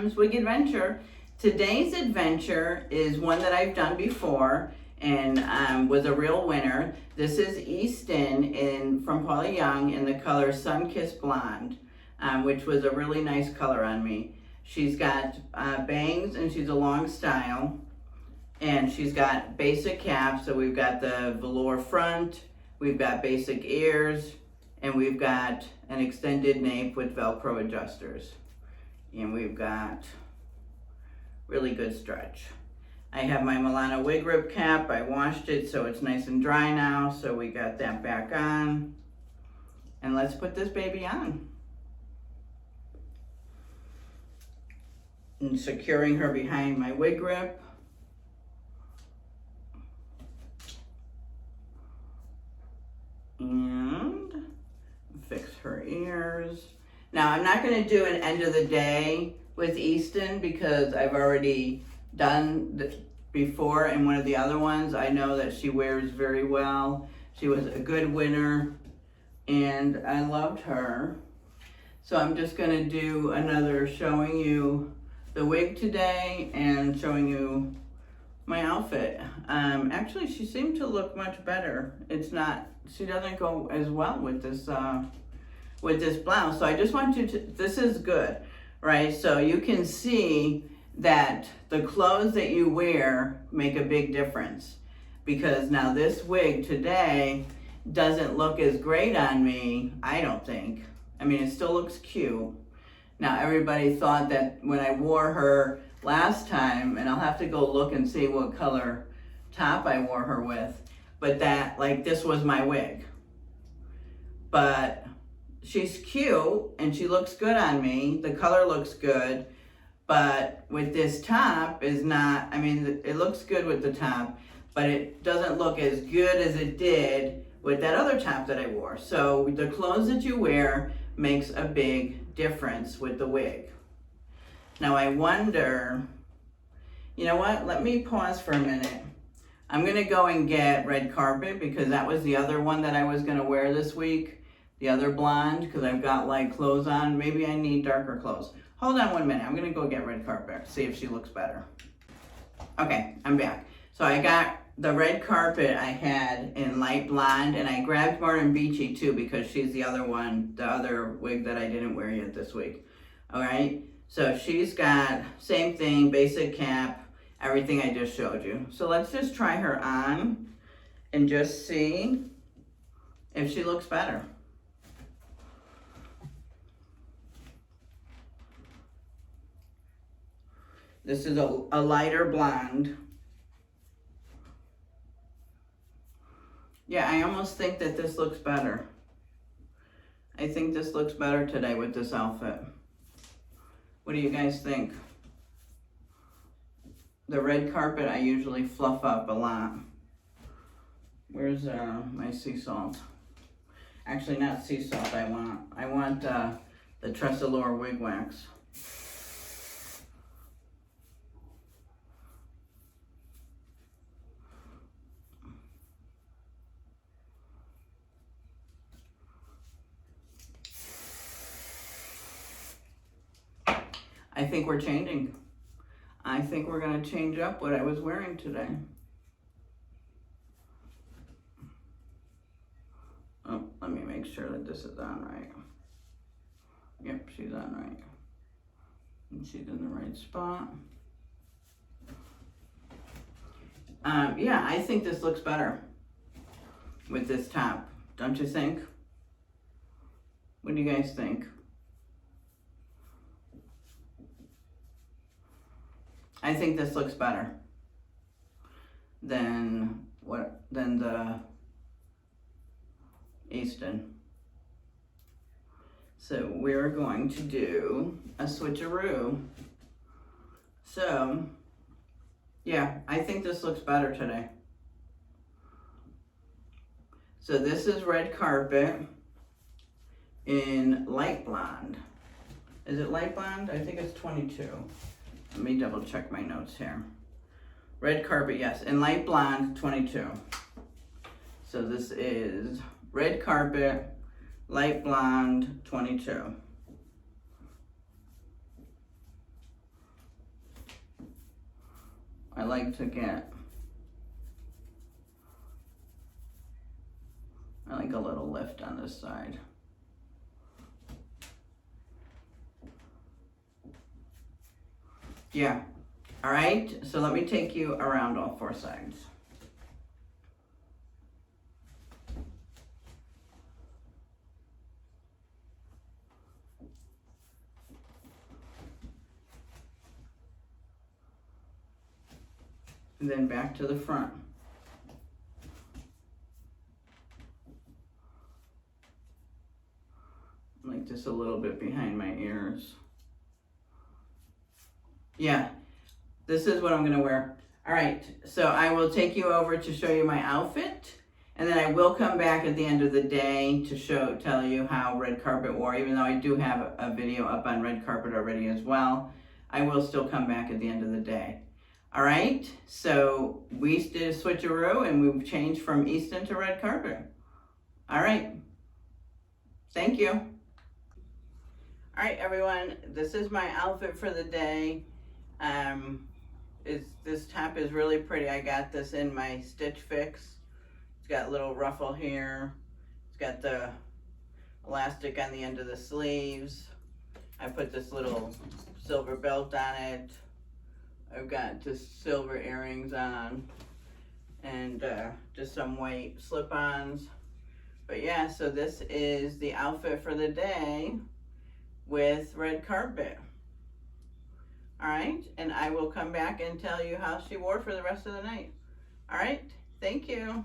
GRWM's Wig Adventure. Today's adventure is one that I've done before and was a real winner. This is Easton from Paula Young in the color Sun-Kissed Blonde, which was a really nice color on me. She's got bangs and she's a long style, and she's got basic caps. So we've got the velour front, we've got basic ears, and we've got an extended nape with Velcro adjusters. And we've got really good stretch. I have my Milano wig rib cap. I washed it so it's nice and dry now. So we got that back on. And let's put this baby on. And securing her behind my wig grip. And fix her ears. Now I'm not going to do an end of the day with Easton because I've already done this before in one of the other ones. I know that she wears very well. She was a good winner and I loved her. So I'm just going to do another showing you the wig today and showing you my outfit. Actually, she seemed to look much better. She doesn't go as well with this blouse. So I just want you to, this is good, right? So you can see that the clothes that you wear make a big difference, because now this wig today doesn't look as great on me, I don't think. I mean, it still looks cute. Now everybody thought that when I wore her last time, and I'll have to go look and see what color top I wore her with, but that, like, this was my wig. But she's cute and she looks good on me. The color looks good, but with this top is not, I mean, it looks good with the top, but it doesn't look as good as it did with that other top that I wore. So the clothes that you wear makes a big difference with the wig. Now I wonder, you know what? Let me pause for a minute. I'm gonna go and get red carpet because that was the other one that I was gonna wear this week. The other blonde, because I've got like clothes on. Maybe I need darker clothes. Hold on 1 minute. I'm gonna go get red carpet, see if she looks better. Okay, I'm back. So I got the red carpet I had in light blonde, and I grabbed Martin Beachy too because she's the other one, the other wig that I didn't wear yet this week. All right, so she's got same thing, basic cap, everything I just showed you. So let's just try her on and just see if she looks better. This is a lighter blonde. Yeah, I almost think that this looks better. I think this looks better today with this outfit. What do you guys think? The red carpet I usually fluff up a lot. Where's my sea salt? Actually, not sea salt I want the Tressolure wig wax. I think we're changing. I think we're gonna change up what I was wearing today. Oh, let me make sure that this is on right. Yep, she's on right. And she's in the right spot. Yeah, I think this looks better with this top. Don't you think? What do you guys think? I think this looks better than the Easton. So we're going to do a switcheroo. So yeah, I think this looks better today. So this is red carpet in light blonde. Is it light blonde? I think it's 22. Let me double check my notes here. Red carpet, yes, in light blonde, 22. So this is red carpet, light blonde, 22. I like to get, I like a little lift on this side. Yeah. All right, so let me take you around all four sides. And then back to the front. Like just a little bit behind my ears. Yeah, this is what I'm gonna wear. All right, so I will take you over to show you my outfit, and then I will come back at the end of the day to tell you how red carpet wore, even though I do have a video up on red carpet already as well. I will still come back at the end of the day. All right, so we did a switcheroo and we've changed from Easton to red carpet. All right, thank you. All right, everyone, this is my outfit for the day. This top is really pretty. I got this in my Stitch Fix. It's got a little ruffle here. It's got the elastic on the end of the sleeves. I put this little silver belt on it. I've got just silver earrings on and just some white slip-ons. But yeah, so this is the outfit for the day with red carpet. All right, and I will come back and tell you how she wore for the rest of the night. All right, thank you.